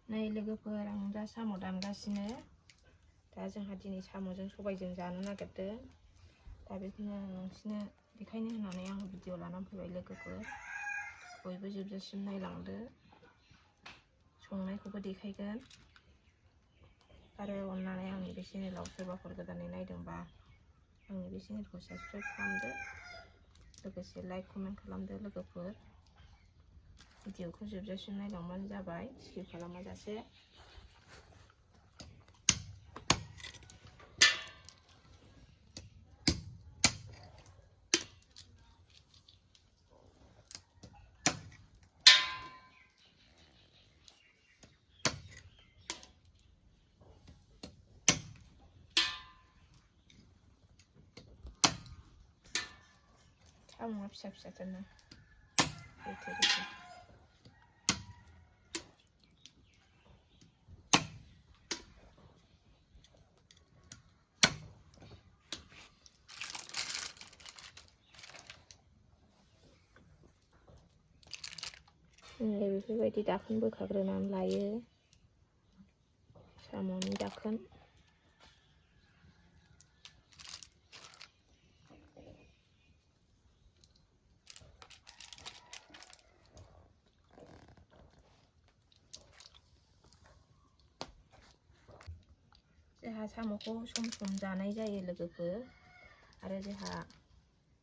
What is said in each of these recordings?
नै लोगोफोर आं दा साम' दानगासिनो दा जोंहा दिनै साम'जों सबायजों जानो नागिरदों दा बेखौनो नोंसिनो देखायनो होननानै आं भिडिअ लानानै फैबाय लोगोफोर बयबो जोबजासिम नायलांदो संनायखौबो देखायगोन आरो अननानै आंनि बे चेनेलाव सोरबाफोर गोदानै नायदोंबा आंनि बे चेनेलखौ साबस्क्राइब खालामदो लोगोसे लाइक कमेन्ट खालामदो लोगोफोर भिडिअखौ जोबजासिम नायलांबानो जाबाय स्किप खालामाजासे साम'आ फिसा फिसाथारना रिथे रिथे बेफोरबायदि दाखोन बोखाग्रोनानै लायो साम'नि दाखोन जोंहा साम'खौ सम सम जानाय जायो लोगोफोर आरो जोंहा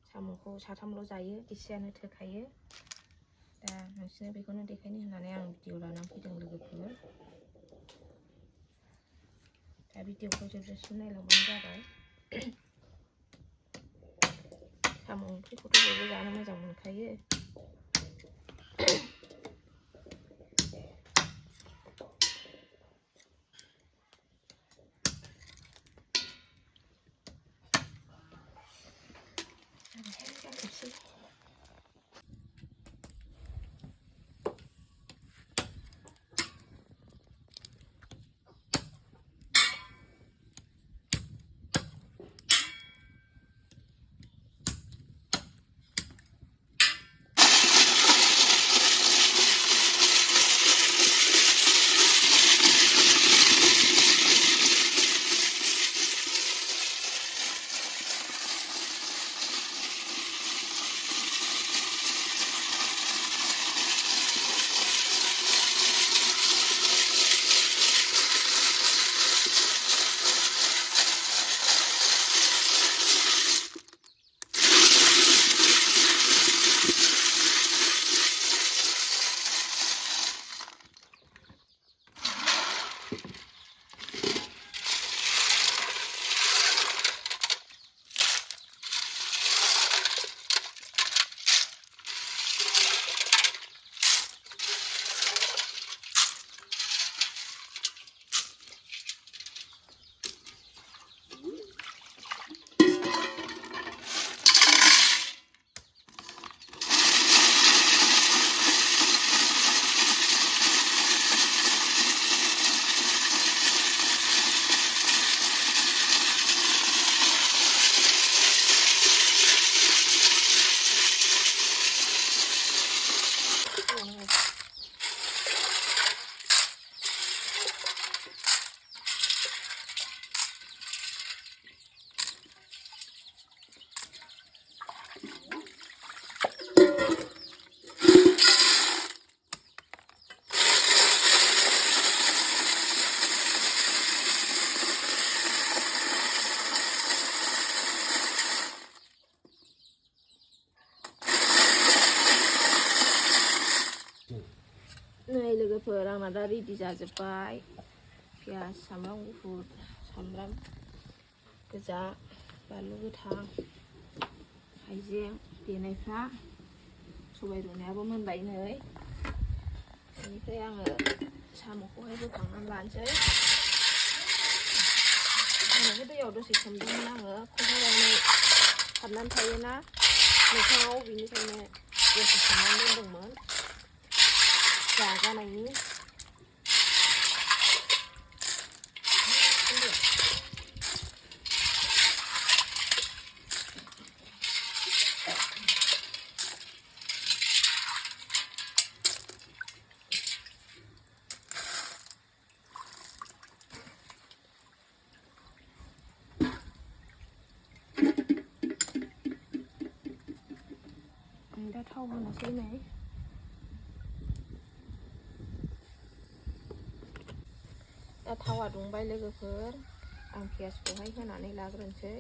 साम'खौ साथामल' जायो एसेयानो थोखायो दा नोंसिनो बेखौनो देखायनो होननानै आं भिडिअ लानानै फैदों लोगोफोर दा भिडिअखौ जोबजासिम नायलांबानो जाबाय साम' ओंख्रिखौथ' बयबो जानो मोजां मोनखायो नै लोगोफोर आंना दा रेडि जाजोब्बाय पियास सामब्राम गुफुर सामब्राम गोजा बानलु गोथां हाइजें देनायफ्रा सबाय रुनायाबो मोनबाय नै बेनिफ्राय आङो साम'खौहाय बोखांनानै लानोसै साम'खौ दैयाव दसे सोमदोंमोन आङो खंख्ला बायनाय हाबनानै थायोना मोखाङाव बेनिखायनो दसे सोमनानै दोनदोंमोन जाजानायनि होनोसै नै दा थावा दुंबाय लोगोफोर आं पियासखौहाय होनानै लाग्रोनोसै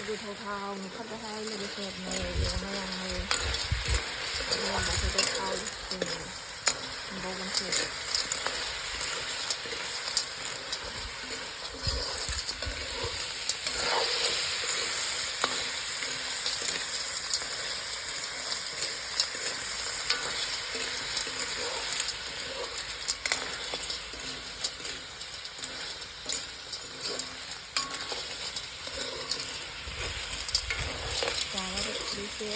गोथाव नुथारबायहाय लोगोफोर नै एवनाय आङो होनबाथाय गोथाव संबावगोनसो जाबाबो खुरैसे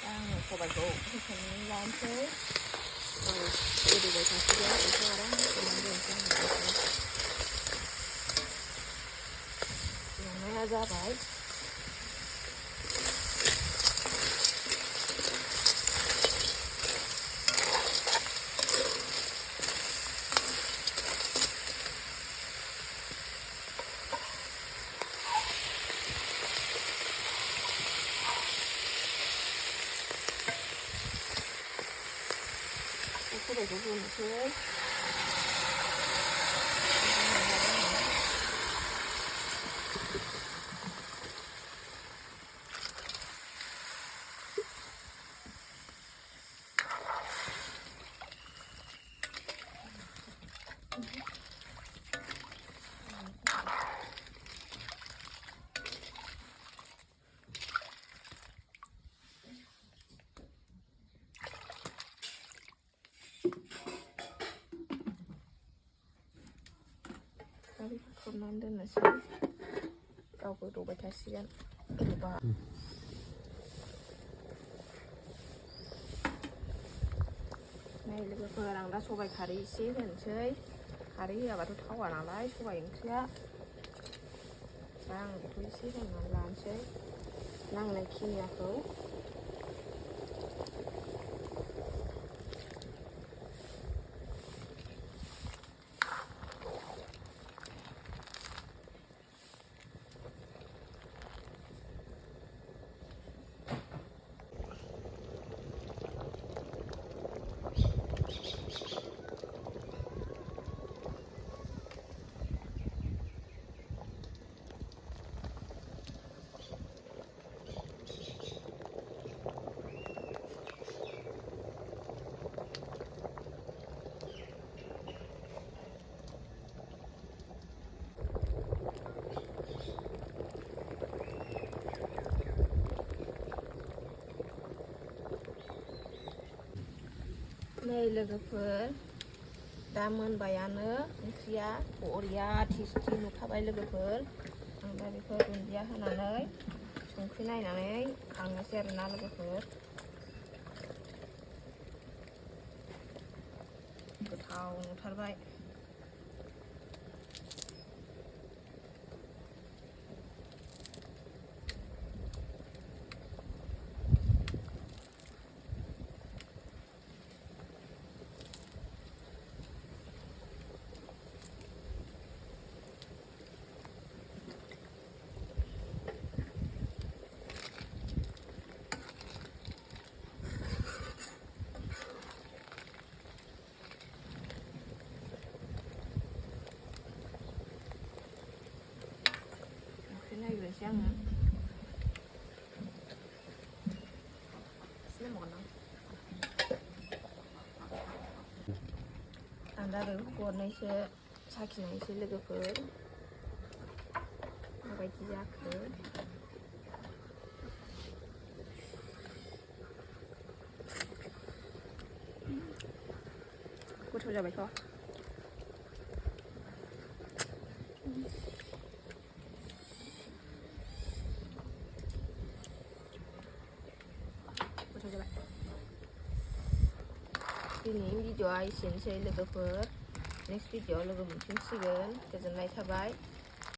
आङो सबायखौ होसननानै लानोसै गोदौबाय थासिगोन बेखौ आराम संनानै दोनसै एवनाया जाबाय सबायखौ होनोसै खोबनानै दोननोसै गाव गोदौबाय थासिगोन गोदौबा नै लोगोफोर आं दा सबाइ खारै एसे होनोसै खारै होआबाथ' थावा नालाय सबाइ ओंख्रिया दा आं बेखौ एसे होनानै लानोसै नांनायखिनियाखौ नै लोगोफोर दा मोनबायानो ओंख्रिया बरिया टेस्टि नुखाबाय लोगोफोर आं दा बेखौ दुन्दिया होनानै संख्रि नायनानै खांनोसै आरोना लोगोफोर गोथाव नुथारबाय नायग्रोनोसै आङो एसे नांबावगोन आं दा बेखौ गरनैसो साखिनायसै लोगोफोर माबायदि जाखो गोथाव जाबायथ' दिनैनि भिडिअ'आ एसेनोसै लोगोफोर नेक्स्ट भिडिअ'आव लोगो मोनफिनसिगोन गोजोननाय थाबाय